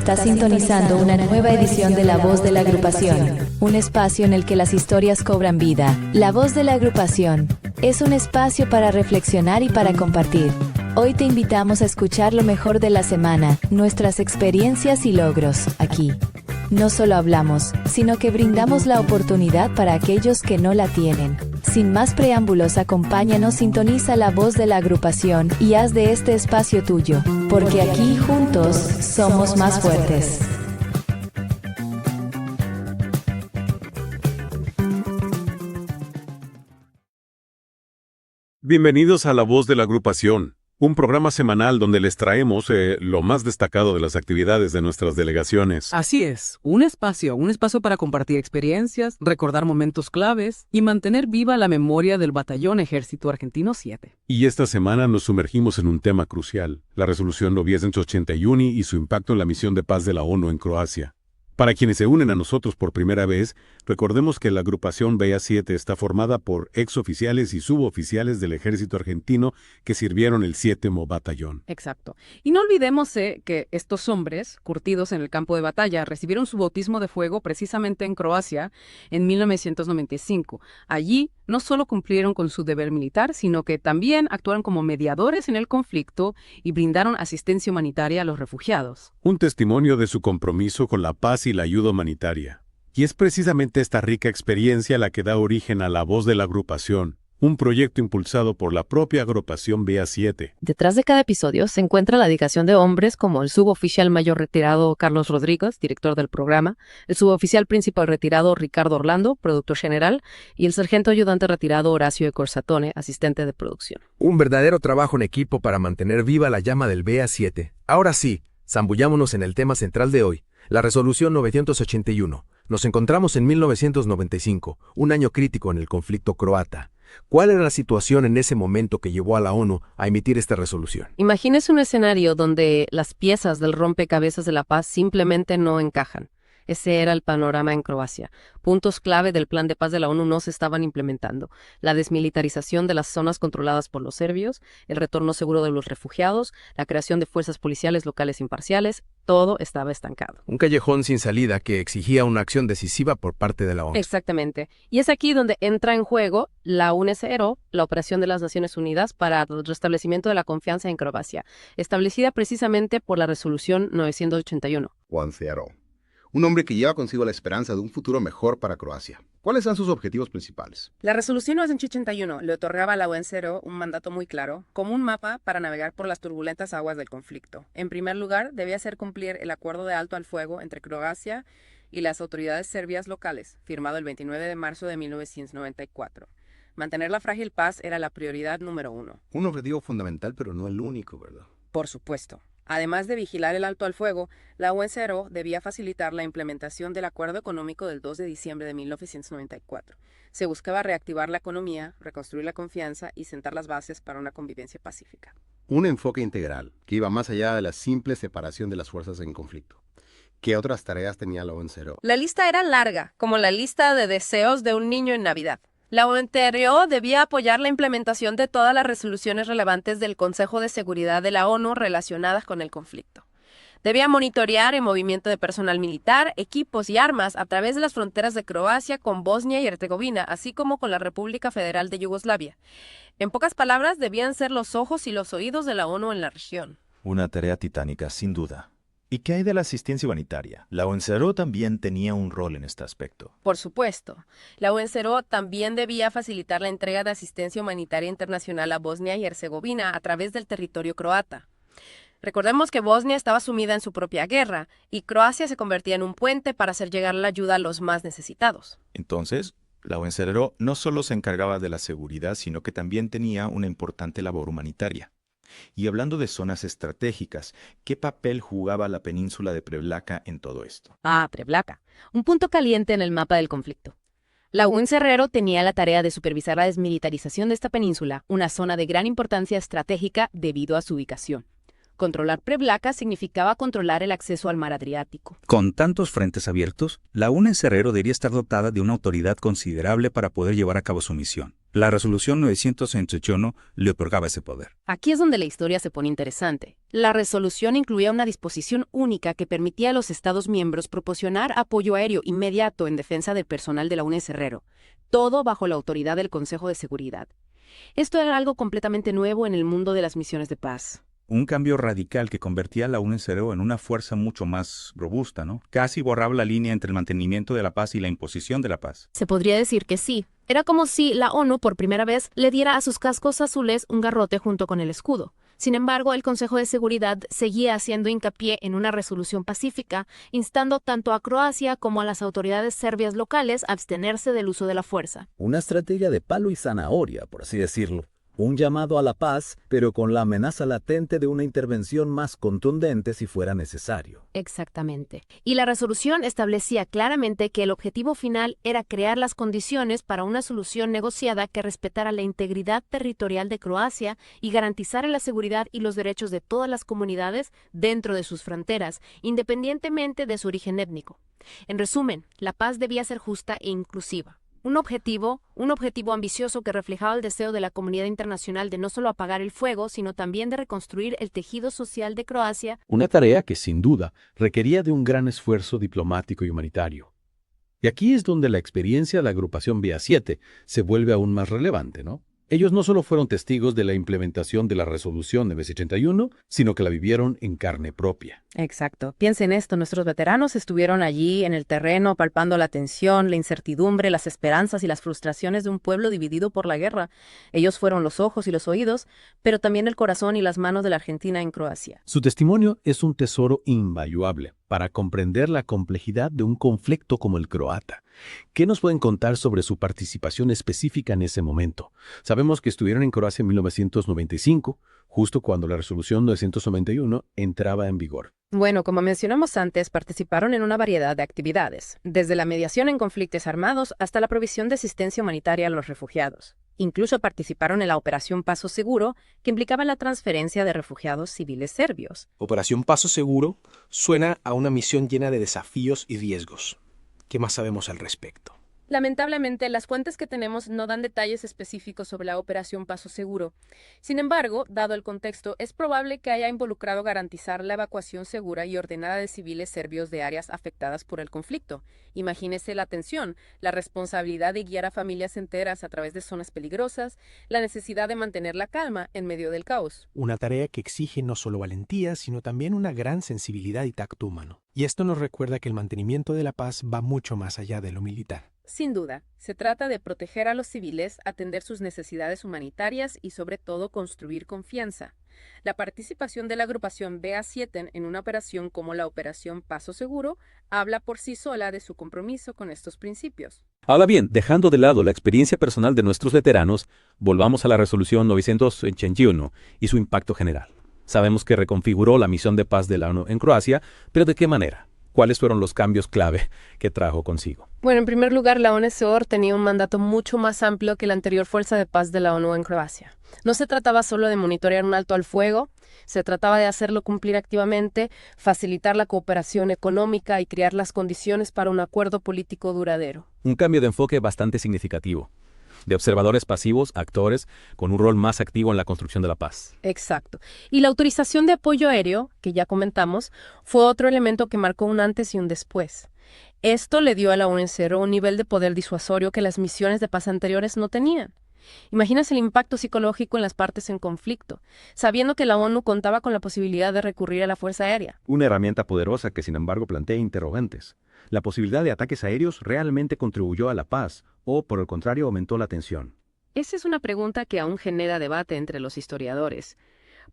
Está sintonizando una nueva edición de La Voz de la Agrupación, un espacio en el que las historias cobran vida. La Voz de la Agrupación es un espacio para reflexionar y para compartir. Hoy te invitamos a escuchar lo mejor de la semana, nuestras experiencias y logros, aquí. No solo hablamos, sino que brindamos la oportunidad para aquellos que no la tienen. Sin más preámbulos, acompáñanos, sintoniza La Voz de la Agrupación y haz de este espacio tuyo, porque aquí juntos somos más fuertes. Bienvenidos a La Voz de la Agrupación, un programa semanal donde les traemos lo más destacado de las actividades de nuestras delegaciones. Así es, un espacio para compartir experiencias, recordar momentos claves y mantener viva la memoria del Batallón Ejército Argentino 7. Y esta semana nos sumergimos en un tema crucial, la resolución 981 y su impacto en la misión de paz de la ONU en Croacia. Para quienes se unen a nosotros por primera vez, recordemos que la agrupación BA7 está formada por exoficiales y suboficiales del ejército argentino que sirvieron el 7º Batallón. Exacto. Y no olvidemos que estos hombres, curtidos en el campo de batalla, recibieron su bautismo de fuego precisamente en Croacia en 1995. Allí no solo cumplieron con su deber militar, sino que también actuaron como mediadores en el conflicto y brindaron asistencia humanitaria a los refugiados. Un testimonio de su compromiso con la paz y la ayuda humanitaria. Y es precisamente esta rica experiencia la que da origen a La Voz de la Agrupación, un proyecto impulsado por la propia agrupación BA7. Detrás de cada episodio se encuentra la dedicación de hombres como el suboficial mayor retirado Carlos Rodríguez, director del programa, el suboficial principal retirado Ricardo Orlando, productor general, y el sargento ayudante retirado Horacio de Corsatone, asistente de producción. Un verdadero trabajo en equipo para mantener viva la llama del BA7. Ahora sí, zambullámonos en el tema central de hoy, la resolución 981. Nos encontramos en 1995, un año crítico en el conflicto croata. ¿Cuál era la situación en ese momento que llevó a la ONU a emitir esta resolución? Imagínese un escenario donde las piezas del rompecabezas de la paz simplemente no encajan. Ese era el panorama en Croacia. Puntos clave del plan de paz de la ONU no se estaban implementando. La desmilitarización de las zonas controladas por los serbios, el retorno seguro de los refugiados, la creación de fuerzas policiales locales imparciales, todo estaba estancado. Un callejón sin salida que exigía una acción decisiva por parte de la ONU. Exactamente. Y es aquí donde entra en juego la UNESCERO, la operación de las Naciones Unidas para el restablecimiento de la confianza en Croacia, establecida precisamente por la resolución 981. UNESCERO. Un hombre que lleva consigo la esperanza de un futuro mejor para Croacia. ¿Cuáles son sus objetivos principales? La resolución 981 le otorgaba a la UNESCERO un mandato muy claro, como un mapa para navegar por las turbulentas aguas del conflicto. En primer lugar, debía hacer cumplir el acuerdo de alto al fuego entre Croacia y las autoridades serbias locales, firmado el 29 de marzo de 1994. Mantener la frágil paz era la prioridad número 1. Un objetivo fundamental, pero no el único, ¿verdad? Por supuesto. Además de vigilar el alto al fuego, la UNESCERO debía facilitar la implementación del Acuerdo Económico del 2 de diciembre de 1994. Se buscaba reactivar la economía, reconstruir la confianza y sentar las bases para una convivencia pacífica. Un enfoque integral que iba más allá de la simple separación de las fuerzas en conflicto. ¿Qué otras tareas tenía la UNESCERO? La lista era larga, como la lista de deseos de un niño en Navidad. La UNESCERO debía apoyar la implementación de todas las resoluciones relevantes del Consejo de Seguridad de la ONU relacionadas con el conflicto. Debía monitorear el movimiento de personal militar, equipos y armas a través de las fronteras de Croacia con Bosnia y Herzegovina, así como con la República Federal de Yugoslavia. En pocas palabras, debían ser los ojos y los oídos de la ONU en la región. Una tarea titánica, sin duda. ¿Y qué hay de la asistencia humanitaria? La UNESCERO también tenía un rol en este aspecto. Por supuesto. La UNESCERO también debía facilitar la entrega de asistencia humanitaria internacional a Bosnia y Herzegovina a través del territorio croata. Recordemos que Bosnia estaba sumida en su propia guerra y Croacia se convertía en un puente para hacer llegar la ayuda a los más necesitados. Entonces, la UNESCERO no solo se encargaba de la seguridad, sino que también tenía una importante labor humanitaria. Y hablando de zonas estratégicas, ¿qué papel jugaba la península de Prevlaka en todo esto? Prevlaka, un punto caliente en el mapa del conflicto. La UNESCERO tenía la tarea de supervisar la desmilitarización de esta península, una zona de gran importancia estratégica debido a su ubicación. Controlar Prevlaka significaba controlar el acceso al mar Adriático. Con tantos frentes abiertos, la UNESCERO debería estar dotada de una autoridad considerable para poder llevar a cabo su misión. La resolución 981 le otorgaba ese poder. Aquí es donde la historia se pone interesante. La resolución incluía una disposición única que permitía a los Estados miembros proporcionar apoyo aéreo inmediato en defensa del personal de la UNESRERO, todo bajo la autoridad del Consejo de Seguridad. Esto era algo completamente nuevo en el mundo de las misiones de paz. Un cambio radical que convertía a la UNESRERO en una fuerza mucho más robusta, ¿no? Casi borraba la línea entre el mantenimiento de la paz y la imposición de la paz. Se podría decir que sí. Era como si la ONU por primera vez le diera a sus cascos azules un garrote junto con el escudo. Sin embargo, el Consejo de Seguridad seguía haciendo hincapié en una resolución pacífica, instando tanto a Croacia como a las autoridades serbias locales a abstenerse del uso de la fuerza. Una estrategia de palo y zanahoria, por así decirlo. Un llamado a la paz, pero con la amenaza latente de una intervención más contundente si fuera necesario. Exactamente. Y la resolución establecía claramente que el objetivo final era crear las condiciones para una solución negociada que respetara la integridad territorial de Croacia y garantizara la seguridad y los derechos de todas las comunidades dentro de sus fronteras, independientemente de su origen étnico. En resumen, la paz debía ser justa e inclusiva. Un objetivo ambicioso que reflejaba el deseo de la comunidad internacional de no solo apagar el fuego, sino también de reconstruir el tejido social de Croacia. Una tarea que, sin duda, requería de un gran esfuerzo diplomático y humanitario. Y aquí es donde la experiencia de la agrupación BA7 se vuelve aún más relevante, ¿no? Ellos no solo fueron testigos de la implementación de la resolución 981, sino que la vivieron en carne propia. Exacto. Piensen esto, nuestros veteranos estuvieron allí en el terreno palpando la tensión, la incertidumbre, las esperanzas y las frustraciones de un pueblo dividido por la guerra. Ellos fueron los ojos y los oídos, pero también el corazón y las manos de la Argentina en Croacia. Su testimonio es un tesoro invaluable para comprender la complejidad de un conflicto como el croata. ¿Qué nos pueden contar sobre su participación específica en ese momento? Sabemos que estuvieron en Croacia en 1995, justo cuando la resolución 991 entraba en vigor. Bueno, como mencionamos antes, participaron en una variedad de actividades, desde la mediación en conflictos armados hasta la provisión de asistencia humanitaria a los refugiados. Incluso participaron en la Operación Paso Seguro, que implicaba la transferencia de refugiados civiles serbios. Operación Paso Seguro suena a una misión llena de desafíos y riesgos. ¿Qué más sabemos al respecto? Lamentablemente, las fuentes que tenemos no dan detalles específicos sobre la Operación Paso Seguro. Sin embargo, dado el contexto, es probable que haya involucrado garantizar la evacuación segura y ordenada de civiles serbios de áreas afectadas por el conflicto. Imagínese la tensión, la responsabilidad de guiar a familias enteras a través de zonas peligrosas, la necesidad de mantener la calma en medio del caos. Una tarea que exige no solo valentía, sino también una gran sensibilidad y tacto humano. Y esto nos recuerda que el mantenimiento de la paz va mucho más allá de lo militar. Sin duda, se trata de proteger a los civiles, atender sus necesidades humanitarias y sobre todo construir confianza. La participación de la agrupación BA7 en una operación como la Operación Paso Seguro habla por sí sola de su compromiso con estos principios. Ahora bien, dejando de lado la experiencia personal de nuestros veteranos, volvamos a la resolución 981 y su impacto general. Sabemos que reconfiguró la misión de paz de la ONU en Croacia, pero ¿de qué manera? ¿Cuáles fueron los cambios clave que trajo consigo? Bueno, en primer lugar, la UNESOR tenía un mandato mucho más amplio que la anterior Fuerza de Paz de la ONU en Croacia. No se trataba solo de monitorear un alto al fuego, se trataba de hacerlo cumplir activamente, facilitar la cooperación económica y crear las condiciones para un acuerdo político duradero. Un cambio de enfoque bastante significativo. De observadores pasivos a actores con un rol más activo en la construcción de la paz. Exacto. Y la autorización de apoyo aéreo, que ya comentamos, fue otro elemento que marcó un antes y un después. Esto le dio a la UNESRERO un nivel de poder disuasorio que las misiones de paz anteriores no tenían. Imagínese el impacto psicológico en las partes en conflicto, sabiendo que la ONU contaba con la posibilidad de recurrir a la fuerza aérea. Una herramienta poderosa que, sin embargo, plantea interrogantes. ¿La posibilidad de ataques aéreos realmente contribuyó a la paz o, por el contrario, aumentó la tensión? Esa es una pregunta que aún genera debate entre los historiadores.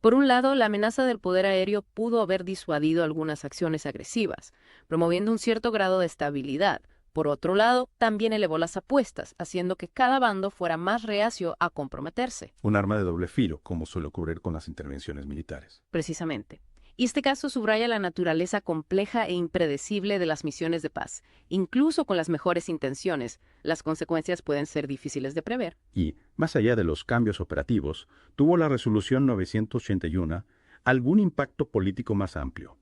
Por un lado, la amenaza del poder aéreo pudo haber disuadido algunas acciones agresivas, promoviendo un cierto grado de estabilidad. Por otro lado, también elevó las apuestas, haciendo que cada bando fuera más reacio a comprometerse. Un arma de doble filo, como suele ocurrir con las intervenciones militares. Precisamente. Y este caso subraya la naturaleza compleja e impredecible de las misiones de paz. Incluso con las mejores intenciones, las consecuencias pueden ser difíciles de prever. Y, más allá de los cambios operativos, tuvo la resolución 981 algún impacto político más amplio.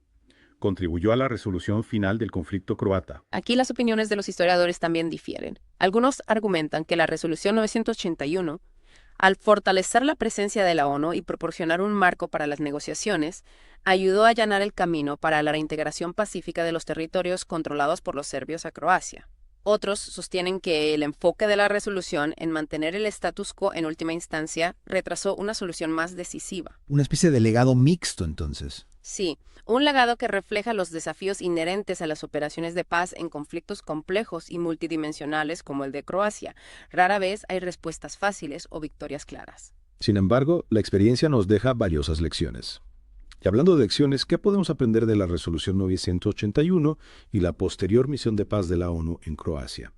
contribuyó a la resolución final del conflicto croata. Aquí las opiniones de los historiadores también difieren. Algunos argumentan que la resolución 981, al fortalecer la presencia de la ONU y proporcionar un marco para las negociaciones, ayudó a allanar el camino para la reintegración pacífica de los territorios controlados por los serbios a Croacia. Otros sostienen que el enfoque de la resolución en mantener el status quo en última instancia retrasó una solución más decisiva. Una especie de legado mixto, entonces. Sí, un legado que refleja los desafíos inherentes a las operaciones de paz en conflictos complejos y multidimensionales como el de Croacia. Rara vez hay respuestas fáciles o victorias claras. Sin embargo, la experiencia nos deja valiosas lecciones. Y hablando de lecciones, ¿qué podemos aprender de la Resolución 981 y la posterior misión de paz de la ONU en Croacia?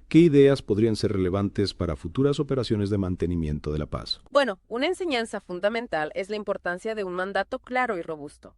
¿Qué ideas podrían ser relevantes para futuras operaciones de mantenimiento de la paz? Bueno, una enseñanza fundamental es la importancia de un mandato claro y robusto.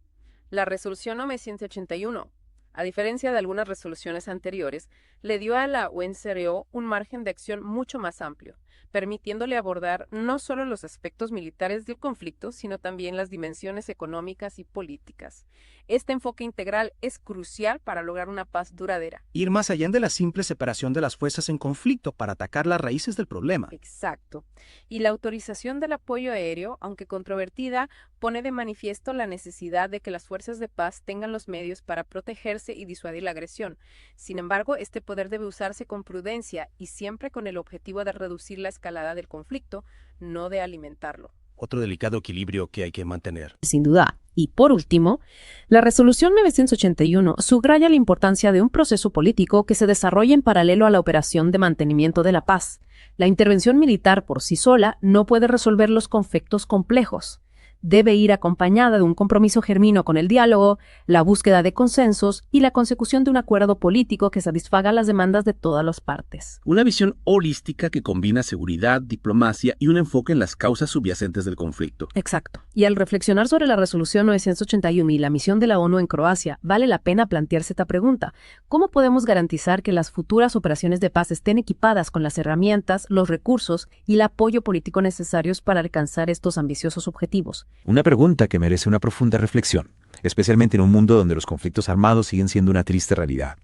La Resolución 981, a diferencia de algunas resoluciones anteriores, le dio a la UNCRO un margen de acción mucho más amplio, permitiéndole abordar no solo los aspectos militares del conflicto, sino también las dimensiones económicas y políticas. Este enfoque integral es crucial para lograr una paz duradera. Ir más allá de la simple separación de las fuerzas en conflicto para atacar las raíces del problema. Exacto. Y la autorización del apoyo aéreo, aunque controvertida, pone de manifiesto la necesidad de que las fuerzas de paz tengan los medios para protegerse y disuadir la agresión. Sin embargo, este poder debe usarse con prudencia y siempre con el objetivo de reducir la escalada del conflicto, no de alimentarlo. Otro delicado equilibrio que hay que mantener. Sin duda. Y por último, la Resolución 981 subraya la importancia de un proceso político que se desarrolle en paralelo a la operación de mantenimiento de la paz. La intervención militar por sí sola no puede resolver los conflictos complejos. Debe ir acompañada de un compromiso genuino con el diálogo, la búsqueda de consensos y la consecución de un acuerdo político que satisfaga las demandas de todas las partes. Una visión holística que combina seguridad, diplomacia y un enfoque en las causas subyacentes del conflicto. Exacto. Y al reflexionar sobre la Resolución 981 y la misión de la ONU en Croacia, vale la pena plantearse esta pregunta. ¿Cómo podemos garantizar que las futuras operaciones de paz estén equipadas con las herramientas, los recursos y el apoyo político necesarios para alcanzar estos ambiciosos objetivos? Una pregunta que merece una profunda reflexión, especialmente en un mundo donde los conflictos armados siguen siendo una triste realidad.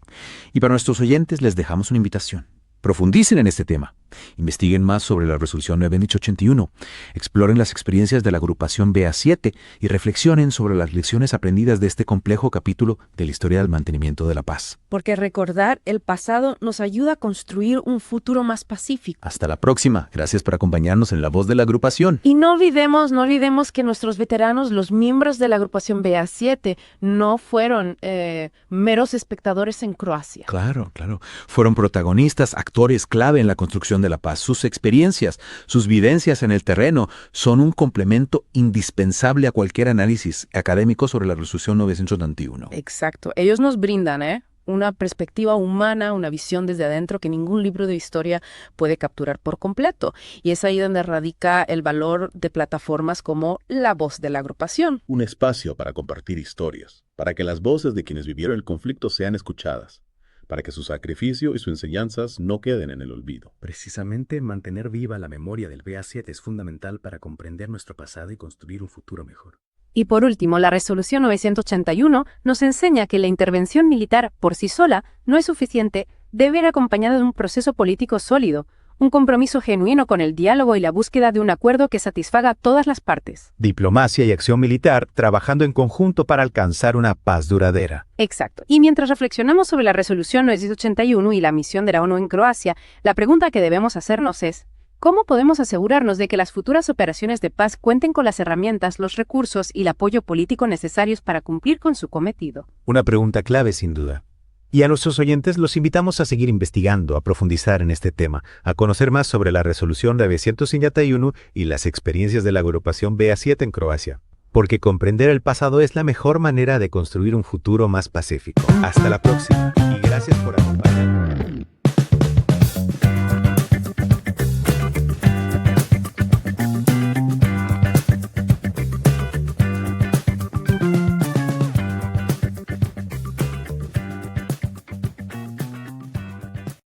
Y para nuestros oyentes les dejamos una invitación. Profundicen en este tema. Investiguen más sobre la Resolución 981, exploren las experiencias de la agrupación BA7 y reflexionen sobre las lecciones aprendidas de este complejo capítulo de la historia del mantenimiento de la paz. Porque recordar el pasado nos ayuda a construir un futuro más pacífico. Hasta la próxima. Gracias por acompañarnos en La Voz de la Agrupación. Y no olvidemos que nuestros veteranos, los miembros de la agrupación BA7, no fueron meros espectadores en Croacia. Claro. Fueron protagonistas, actores clave en la construcción de la paz. Sus experiencias, sus vivencias en el terreno son un complemento indispensable a cualquier análisis académico sobre la Resolución 981. Exacto. Ellos nos brindan, una perspectiva humana, una visión desde adentro que ningún libro de historia puede capturar por completo. Y es ahí donde radica el valor de plataformas como La Voz de la Agrupación. Un espacio para compartir historias, para que las voces de quienes vivieron el conflicto sean escuchadas, para que su sacrificio y sus enseñanzas no queden en el olvido. Precisamente mantener viva la memoria del BA7 es fundamental para comprender nuestro pasado y construir un futuro mejor. Y por último, la Resolución 981 nos enseña que la intervención militar por sí sola no es suficiente, debe ir acompañada de un proceso político sólido, un compromiso genuino con el diálogo y la búsqueda de un acuerdo que satisfaga a todas las partes. Diplomacia y acción militar trabajando en conjunto para alcanzar una paz duradera. Exacto. Y mientras reflexionamos sobre la Resolución 981 y la misión de la ONU en Croacia, la pregunta que debemos hacernos es: ¿cómo podemos asegurarnos de que las futuras operaciones de paz cuenten con las herramientas, los recursos y el apoyo político necesarios para cumplir con su cometido? Una pregunta clave, sin duda. Y a nuestros oyentes los invitamos a seguir investigando, a profundizar en este tema, a conocer más sobre la Resolución 951 y las experiencias de la agrupación BA7 en Croacia. Porque comprender el pasado es la mejor manera de construir un futuro más pacífico. Hasta la próxima y gracias por acompañarnos.